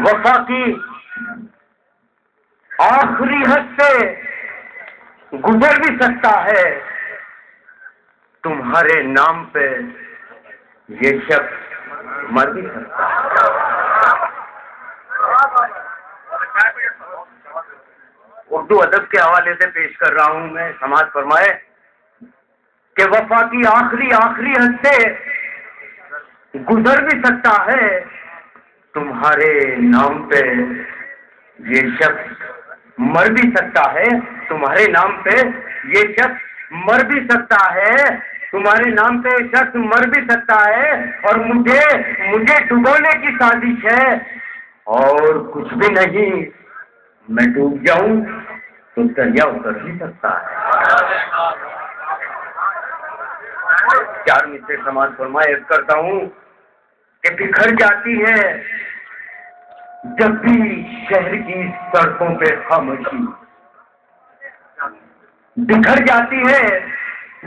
वफा की आखिरी हद से गुजर भी सकता है, तुम्हारे नाम पे ये शख्स मर भी सकता है। उर्दू अदब के हवाले से पेश कर रहा हूं मैं। समाज फरमाए कि वफा की आखिरी हद से गुजर भी सकता है, तुम्हारे नाम पे ये शख्स मर भी सकता है, तुम्हारे नाम पे ये शख्स मर भी सकता है, तुम्हारे नाम पे ये शख्स मर भी सकता है। और मुझे डुबोने की साजिश है, और कुछ भी नहीं, मैं डूब जाऊं तो दरिया उतर भी सकता है। चार मित्र समाज फरमाए करता हूं कि बिखर जाती है जब भी शहर की सड़कों पे खामोशी, बिखर जाती है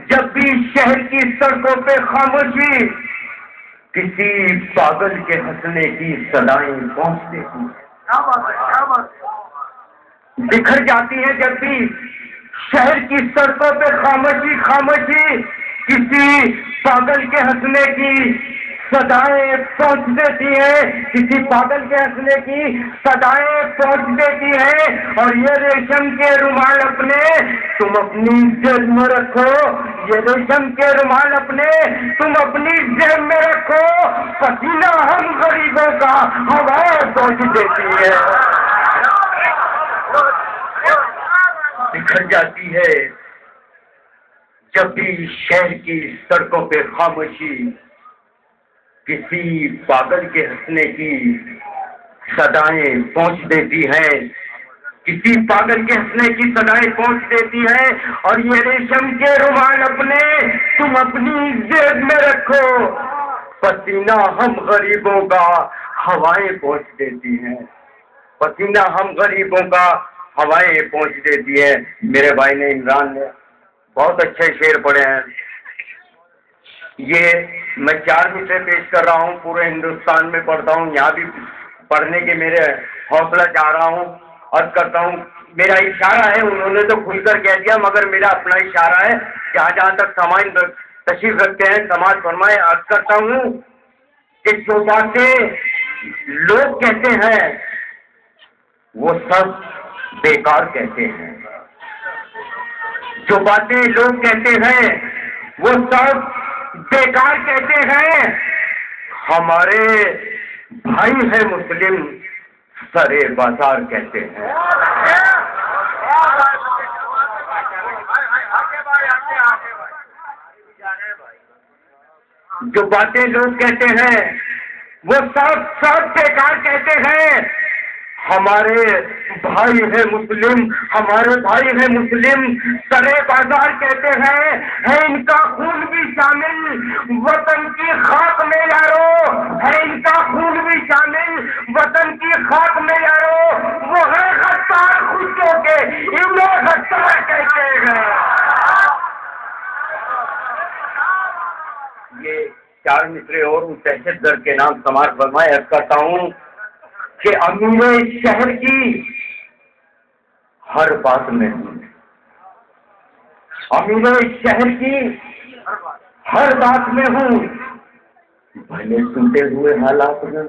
जब भी शहर की सड़कों पे खामोशी, किसी पागल के हंसने की सदाएं पहुंचती हैं। बिखर जाती है जब भी शहर की सड़कों पे खामोशी, किसी पागल के हंसने की सदाएं पहुंच देती है, किसी पागल के हंसने की सदाएं पहुंच देती है। और ये रेशम के रुमाल अपने तुम अपनी जेब में रखो, ये रेशम के रुमाल अपने तुम अपनी जेब में रखो, पसीना हम गरीबों का हवाएं पहुंच देती है। बिखर जाती है जब भी शहर की सड़कों पे खामोशी, किसी पागल के हंसने की सदाएं पहुंच देती है, किसी पागल के हंसने की सदाएं पहुंच देती है। और ये रेशम के रुमाल अपने तुम अपनी जेब में रखो, पसीना हम गरीबों का हवाएं पहुंच देती हैं, पसीना हम गरीबों का हवाएं पहुंच देती है। मेरे भाई ने इमरान ने बहुत अच्छे शेर पढ़े हैं। ये मैं 4 मिसरे पेश कर रहा हूँ, पूरे हिंदुस्तान में पढ़ता हूँ, यहाँ भी पढ़ने के मेरे हौसला चाह रहा हूँ। अर्ज करता हूँ, मेरा इशारा है, उन्होंने तो खुलकर कह दिया, मगर मेरा अपना इशारा है, जहाँ जहाँ तक सामान तशरीफ रखते हैं समाज फरमाए। अर्ज करता हूँ कि जो बातें लोग कहते हैं वो सब बेकार कहते हैं, जो बातें लोग कहते हैं वो सब बेकार कहते हैं। हमारे भाई है मुस्लिम सरे बाजार कहते हैं। जो बातें लोग कहते हैं वो सब बेकार कहते हैं। हमारे भाई है मुस्लिम, हमारे भाई है मुस्लिम सरे बाजार कहते हैं। है इनका खून भी शामिल वतन की खाक में यारो, है इनका खून भी शामिल वतन की खाक में यारो। वो है गद्दार खुशियों के, इन्हें गद्दार कहते हैं। ये 4 मिसरे और उस दहशतगर्द के नाम समाज फरमाए। अर्ज करता हूँ कि अमीर शहर की हर बात में हूँ, अमीर शहर की हर बात में हूँ, भले टूटे हुए हालात में।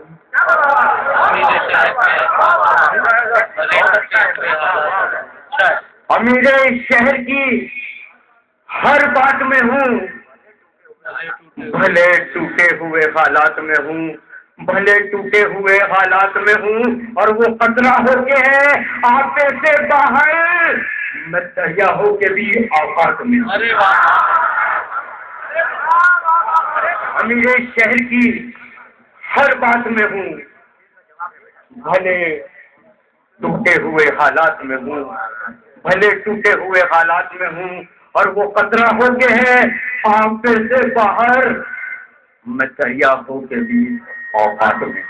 अमीर शहर की हर बात में हूँ, भले टूटे हुए हालात में हूँ, भले टूटे हुए हालात में हूँ। और वो खतरा होके है आपे से बाहर, मैं दरिया होके भी औकात में। अरे वाह! अमीर शहर की हर बात में हूँ, भले टूटे हुए हालात में हूँ, भले टूटे हुए हालात में हूँ। और वो खतरा होके है आपे से बाहर, मैं दरिया होके भी औकात में,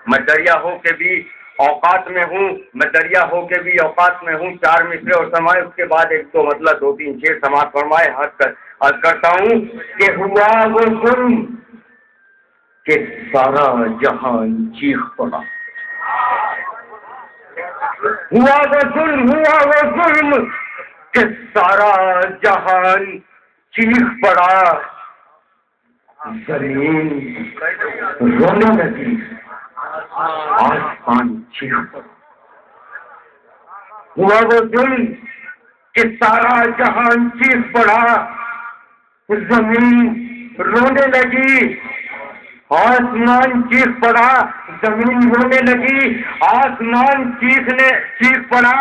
मैं दरिया हो के भी औकात में हूँ, मैं दरिया हो के भी औकात में हूँ। 4 मिसरे और समाए, उसके बाद एक तो मतलब 2-3 शेर समाज फरमाए। हद करता हूँ कि हुआ वो जुल्म कि सारा जहान चीख पड़ा। हुआ वो जुल्म कि सारा जहान चीख पड़ा। जमीन रोने लगी, आसमान चीख पड़ा। हुआ वो जुल्म कि सारा जहान चीख पड़ा। जमीन रोने लगी, आसमान चीख पड़ा। जमीन रोने लगी, आसमान चीख पड़ा।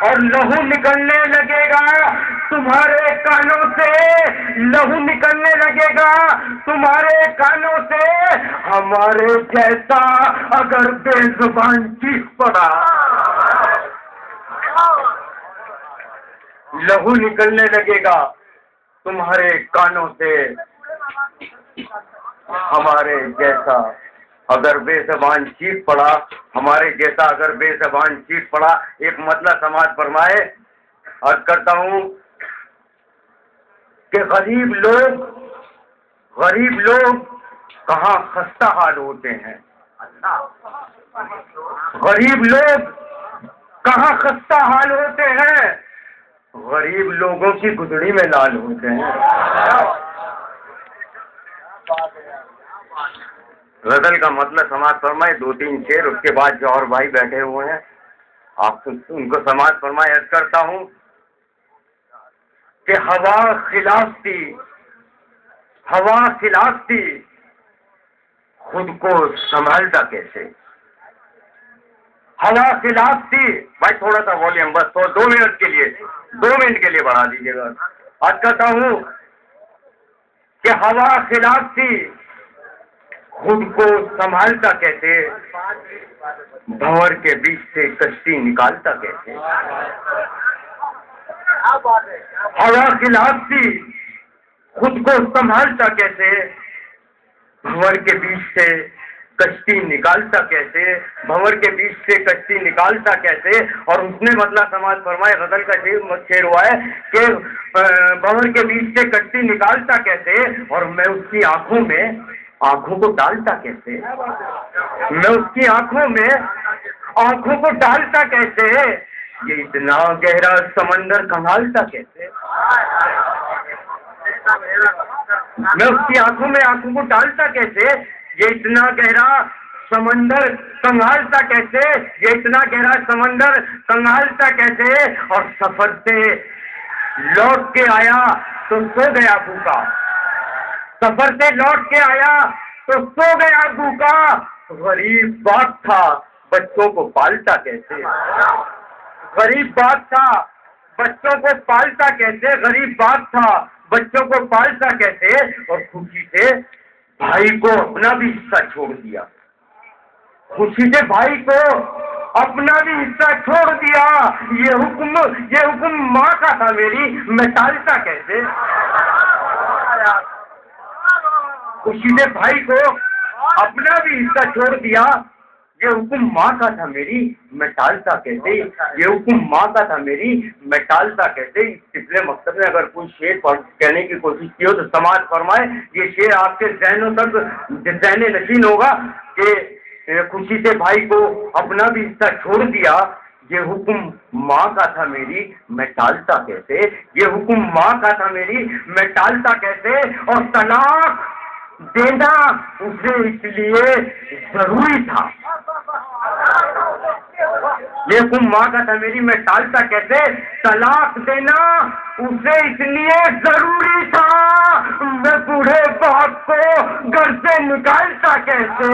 और लहू निकलने लगेगा तुम्हारे कानों से, लहू निकलने लगेगा तुम्हारे कानों से, हमारे जैसा अगर बेजुबान चीख पड़ा। लहू निकलने लगेगा तुम्हारे कानों से, हमारे जैसा अगर बेज़बान चीख पड़ा, हमारे जैसा अगर बेज़बान चीख पड़ा। एक मतलब समाज फरमाए। अर्ज करता हूं कि गरीब लोग कहाँ खस्ता हाल होते हैं। गरीब लोग कहाँ खस्ता हाल होते हैं, गरीब लोगों की गुदड़ी में लाल होते हैं। गजल का मतलब समाज फरमाए, 2-3 शेर, उसके बाद जो और भाई बैठे हुए हैं आप उनको समाज फरमाए। अर्ज करता हूं कि हवा खिलाफ थी, खुद को संभालता कैसे। हवा खिलाफ थी, भाई थोड़ा सा वॉल्यूम बस 2 मिनट के लिए बढ़ा दीजिएगा। अर्ज करता हूं कि हवा खिलाफ थी, खुद को संभालता कैसे, भंवर के बीच से कश्ती निकालता कैसे। हवा खिलाफ थी, खुद को संभालता कैसे, भंवर के बीच से कश्ती निकालता कैसे, भंवर के बीच से कश्ती निकालता कैसे। और उसने मतलब समाज फरमाए, गजल का शेर हुआ है कि भंवर के बीच से कश्ती निकालता कैसे, और मैं उसकी आंखों को डालता कैसे, मैं उसकी आंखों को डालता कैसे, ये इतना गहरा समंदर संभालता कैसे। मैं उसकी आंखों को डालता कैसे, ये इतना गहरा समंदर संभालता कैसे, ये इतना गहरा समंदर संभालता कैसे। और सफर से लौट के आया तो सो गया भूखा, सफर से लौट के आया तो सो गया भूखा। गरीब बाप था, बच्चों को पालता कैसे, गरीब बाप था, बच्चों को पालता कैसे, गरीब बाप था, बच्चों को पालता कैसे। और खुशी से भाई को अपना भी हिस्सा छोड़ दिया, खुशी से भाई को अपना भी हिस्सा छोड़ दिया। ये हुक्म माँ का था मेरी, मैं टालता कैसे। खुशी से भाई को अपना भी हिस्सा छोड़ दिया, ये हुक्म माँ का था मेरी, मैं टालता कैसे। ये हुक्म माँ का था मेरी, मैं टालता कैसे। पिछले मकसद में अगर कोई शेर कहने की कोशिश की हो तो समाज फरमाए, ये शेर आपके ज़हनों तक ज़हने नशीन होगा कि खुशी से भाई को अपना भी हिस्सा छोड़ दिया, ये हुक्म माँ का था मेरी, मैं टालता कैसे। ये हुक्म माँ का था मेरी, मैं टालता कैसे। और तलाक देना उसे इसलिए जरूरी था, ये हुक्म माँ का था मेरी, मैं टालता कैसे। तलाक देना उसे इसलिए जरूरी था, मैं बूढ़े बाप को घर से निकालता कैसे।